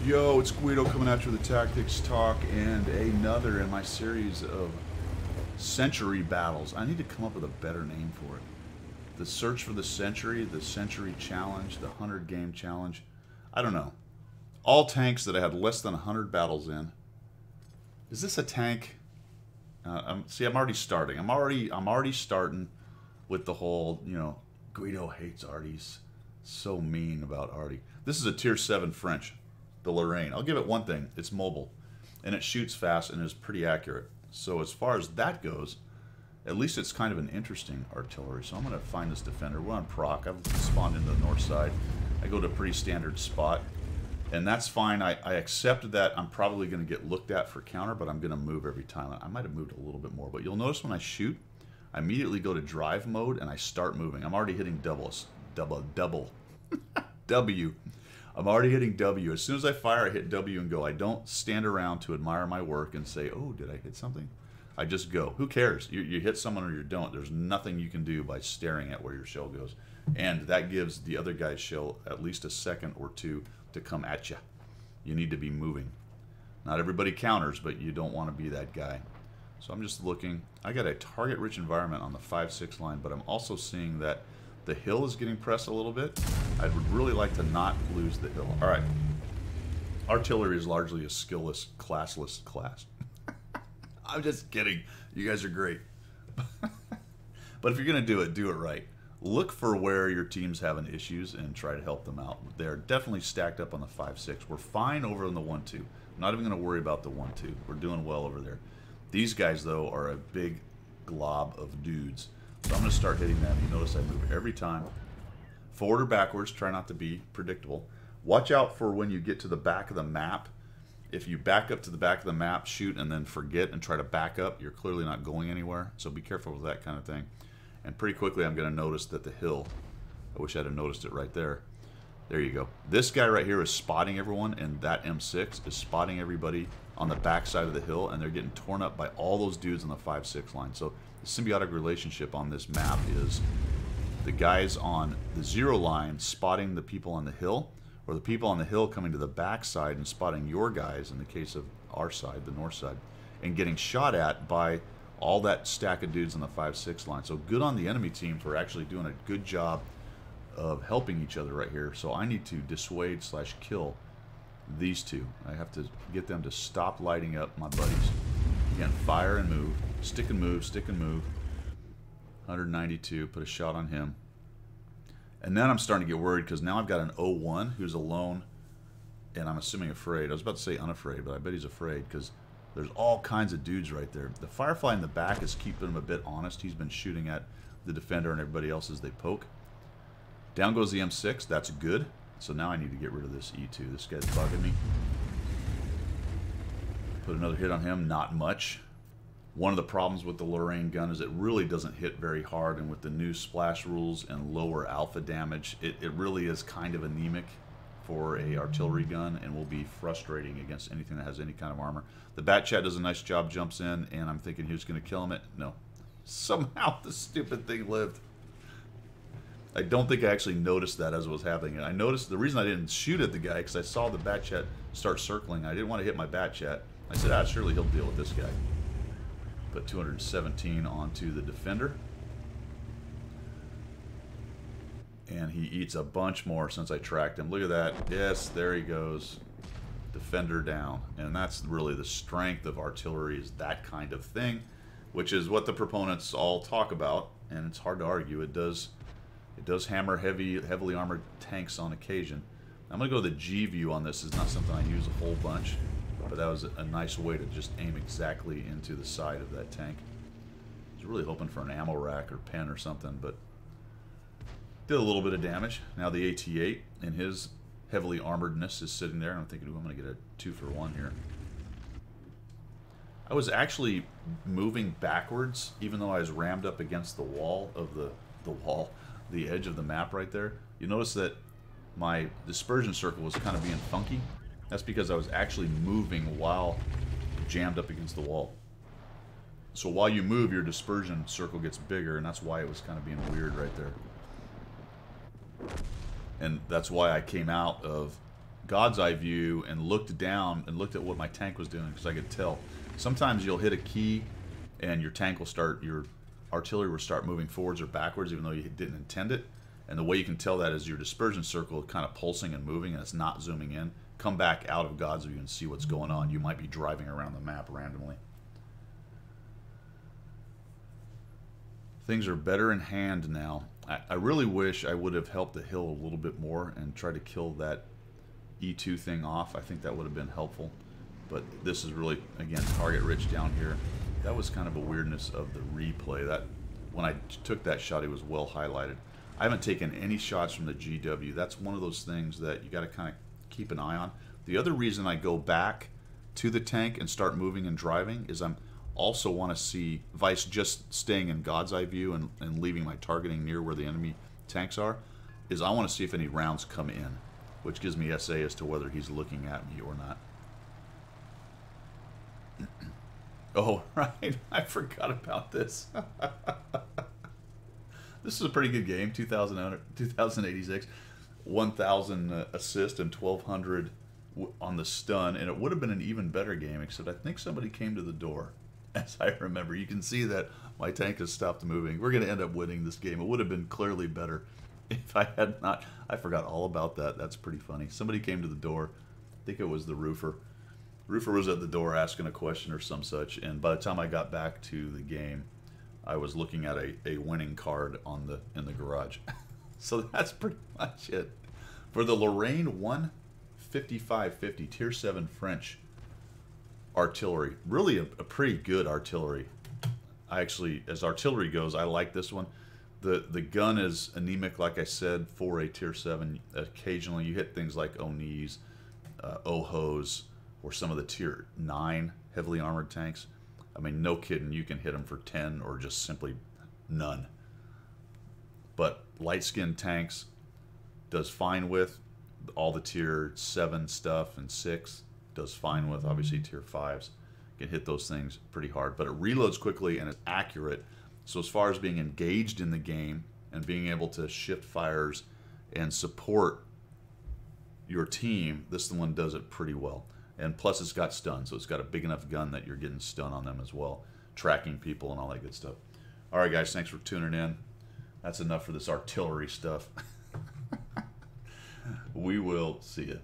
Yo, it's Guido coming after the Tactics Talk and another in my series of century battles. I need to come up with a better name for it. The Search for the Century Challenge, the 100 Game Challenge. I don't know. All tanks that I had less than 100 battles in. Is this a tank? See, I'm already starting. I'm already starting with the whole, Guido hates Artie's. So mean about Artie. This is a tier 7 French. The Lorraine. I'll give it one thing. It's mobile. And it shoots fast and is pretty accurate. So as far as that goes, at least it's kind of an interesting artillery. So I'm going to find this defender. We're on proc. I've spawned into the north side. I go to a pretty standard spot. And that's fine. I accept that I'm probably going to get looked at for counter, but I'm going to move every time. I might have moved a little bit more. But you'll notice when I shoot, I immediately go to drive mode and I start moving. I'm already hitting double. W. I'm already hitting W. As soon as I fire, I hit W and go. I don't stand around to admire my work and say, oh, did I hit something? I just go. Who cares? You hit someone or you don't. There's nothing you can do by staring at where your shell goes. And that gives the other guy's shell at least a second or two to come at you. You need to be moving. Not everybody counters, but you don't want to be that guy. So I'm just looking. I got a target-rich environment on the 5-6 line, but I'm also seeing that the hill is getting pressed a little bit. I would really like to not lose the hill. All right. Artillery is largely a skillless, classless class. I'm just kidding. You guys are great. But if you're going to do it right. Look for where your team's having issues and try to help them out. They're definitely stacked up on the 5-6. We're fine over on the 1-2. I'm not even going to worry about the 1-2. We're doing well over there. These guys, though, are a big glob of dudes. So I'm going to start hitting them. You notice I move every time. Forward or backwards. Try not to be predictable. Watch out for when you get to the back of the map. If you back up to the back of the map, shoot, and then forget and try to back up, you're clearly not going anywhere. So be careful with that kind of thing. And pretty quickly I'm going to notice that the hill, I wish I'd have noticed it right there. There you go. This guy right here is spotting everyone, and that M6 is spotting everybody on the back side of the hill, and they're getting torn up by all those dudes on the 5-6 line. So the symbiotic relationship on this map is the guys on the 0 line spotting the people on the hill, or the people on the hill coming to the back side and spotting your guys, in the case of our side, the north side, and getting shot at by all that stack of dudes on the 5-6 line. So good on the enemy team for actually doing a good job of helping each other right here. So I need to dissuade / kill these two. I have to get them to stop lighting up my buddies. Again, fire and move. Stick and move, stick and move. 192, put a shot on him. And then I'm starting to get worried because now I've got an 0-1 who's alone, and I'm assuming afraid. I was about to say unafraid, but I bet he's afraid because there's all kinds of dudes right there. The Firefly in the back is keeping him a bit honest. He's been shooting at the defender and everybody else as they poke. Down goes the M6. That's good. So now I need to get rid of this E2. This guy's bugging me. Put another hit on him. Not much. One of the problems with the Lorraine gun is it really doesn't hit very hard, and with the new splash rules and lower alpha damage, it really is kind of anemic for a artillery gun and will be frustrating against anything that has any kind of armor. The Bat Chat does a nice job, jumps in, and I'm thinking he was going to kill him. No. Somehow the stupid thing lived. I don't think I actually noticed that as it was happening. And I noticed the reason I didn't shoot at the guy because I saw the Bat Chat start circling. I didn't want to hit my Bat Chat. I said, surely he'll deal with this guy. Put 217 onto the defender. And he eats a bunch more since I tracked him. Look at that. Yes, there he goes. Defender down. And that's really the strength of artillery, is that kind of thing, which is what the proponents all talk about, and it's hard to argue. It does hammer heavily armored tanks on occasion. I'm going to go to the G view on this. It's not something I use a whole bunch, but that was a nice way to just aim exactly into the side of that tank. I was really hoping for an ammo rack or pen or something, but did a little bit of damage. Now the AT-8 in his heavily armoredness is sitting there, and I'm thinking, ooh, I'm going to get a 2-for-1 here. I was actually moving backwards, even though I was rammed up against the wall of the edge of the map right there. You notice that my dispersion circle was kind of being funky. That's because I was actually moving while jammed up against the wall. So while you move, your dispersion circle gets bigger, and that's why it was kind of being weird right there. And that's why I came out of God's eye view and looked down and looked at what my tank was doing because I could tell. Sometimes you'll hit a key and your tank will start, your artillery will start moving forwards or backwards even though you didn't intend it. And the way you can tell that is your dispersion circle kind of pulsing and moving and it's not zooming in. Come back out of God's view and see what's going on. You might be driving around the map randomly. Things are better in hand now. I really wish I would have helped the hill a little bit more and tried to kill that E2 thing off. I think that would have been helpful. But this is really, again, target rich down here. That was kind of a weirdness of the replay. That when I took that shot, it was well highlighted. I haven't taken any shots from the GW. That's one of those things that you got to kind of keep an eye on. The other reason I go back to the tank and start moving and driving is I'm also want to see, vice just staying in God's eye view and leaving my targeting near where the enemy tanks are, is I want to see if any rounds come in, which gives me SA as to whether he's looking at me or not. Oh, right. I forgot about this. This is a pretty good game. 2086. 1,000 assist and 1,200 on the stun. And it would have been an even better game, except I think somebody came to the door. As I remember. You can see that my tank has stopped moving. We're going to end up winning this game. It would have been clearly better if I had not. I forgot all about that. That's pretty funny. Somebody came to the door. I think it was the roofer. Roofer was at the door asking a question or some such, and by the time I got back to the game, I was looking at a winning card on in the garage. So that's pretty much it. For the Lorraine 15550 Tier 7 French artillery, really a pretty good artillery. I actually, as artillery goes, I like this one. The gun is anemic, like I said, for a Tier 7. Occasionally you hit things like Onis, Ohos, or some of the Tier 9 heavily armored tanks. I mean, no kidding, you can hit them for 10 or just simply none. But light-skinned tanks does fine with. All the Tier 7 stuff and 6 does fine with. Obviously, Tier 5s can hit those things pretty hard. But it reloads quickly and it's accurate. So as far as being engaged in the game and being able to shift fires and support your team, this one does it pretty well. And plus it's got stun, so it's got a big enough gun that you're getting stun on them as well, tracking people and all that good stuff. All right, guys, thanks for tuning in. That's enough for this artillery stuff. We will see you.